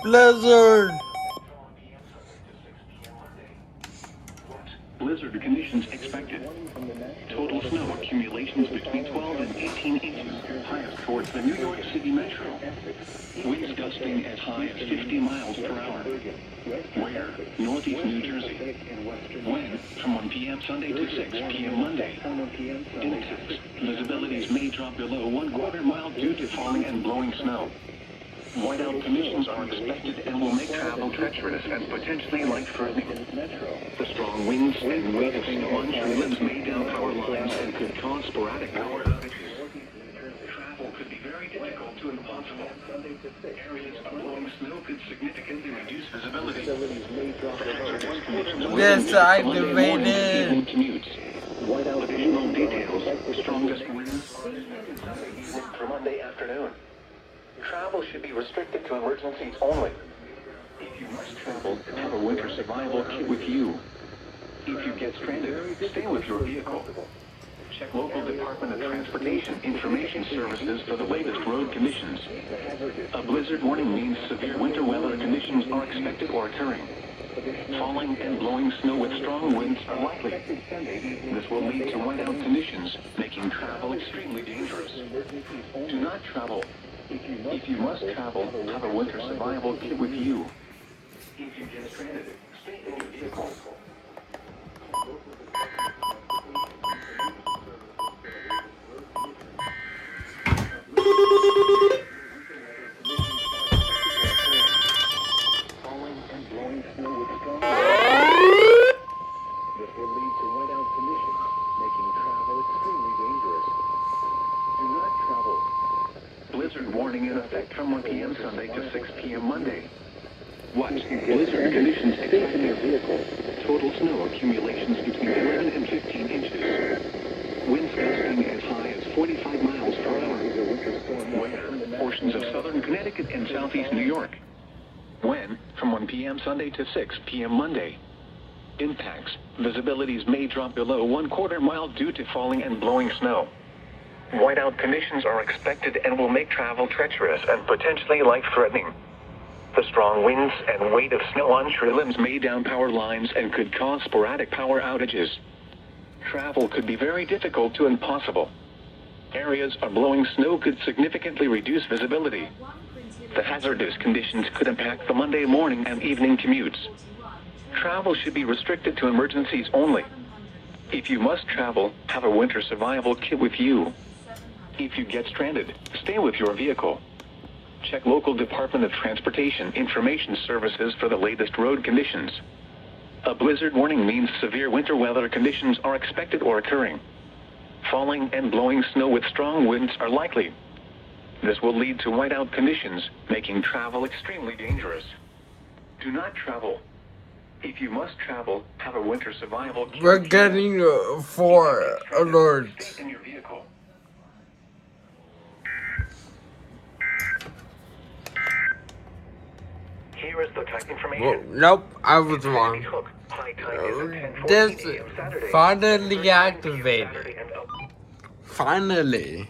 Blizzard. Blizzard conditions expected. Total snow accumulations between 12 and 18 inches, highest towards the New York City metro. Winds gusting as high as 50 miles per hour. Where? Northeast New Jersey. When? From 1 p.m. Sunday to 6 p.m. Monday. Impacts. Visibilities may drop below 1/4 mile due to falling and blowing snow. Whiteout conditions are expected and will make travel treacherous and potentially life-threatening. The strong winds and weight of snow on tree limbs may down power lines and could cause sporadic power outages. Travel could be very difficult to impossible. Areas of blowing snow could significantly reduce visibility. Yes, activated. Commutes. Whiteout additional details. Strongest winds for Monday afternoon. Travel should be restricted to emergencies only. If you must travel, have a winter survival kit with you. If you get stranded, stay with your vehicle. Check local Department of Transportation information services for the latest road conditions. A blizzard warning means severe winter weather conditions are expected or occurring. Falling and blowing snow with strong winds are likely. This will lead to whiteout conditions, making travel extremely dangerous. Do not travel. If you must travel, have a winter survival kit with you. If you get stranded, stay in your vehicle. Falling and blowing snow with strong winds. This will lead to whiteout conditions, making travel extremely dangerous. Do not travel. Blizzard warning in effect from 1 p.m. Sunday to 6 p.m. Monday. What? Blizzard conditions expected. Your vehicle. Total snow accumulations between 11 and 15 inches. Winds gusting as high as 45 miles per hour. Where? Portions of southern Connecticut and southeast New York. When? From 1 p.m. Sunday to 6 p.m. Monday. Impacts. Visibilities may drop below 1/4 mile due to falling and blowing snow. Whiteout conditions are expected and will make travel treacherous and potentially life-threatening. The strong winds and weight of snow on tree limbs may down power lines and could cause sporadic power outages. Travel could be very difficult to impossible. Areas of blowing snow could significantly reduce visibility. The hazardous conditions could impact the Monday morning and evening commutes. Travel should be restricted to emergencies only. If you must travel, have a winter survival kit with you. If you get stranded, stay with your vehicle. Check local Department of Transportation information services for the latest road conditions. A blizzard warning means severe winter weather conditions are expected or occurring. Falling and blowing snow with strong winds are likely. This will lead to whiteout conditions, making travel extremely dangerous. Do not travel. If you must travel, have a winter survival kit. We're getting 4 alerts. In your vehicle. Here is the type information. Well, nope, I was wrong. This finally activated. Finally.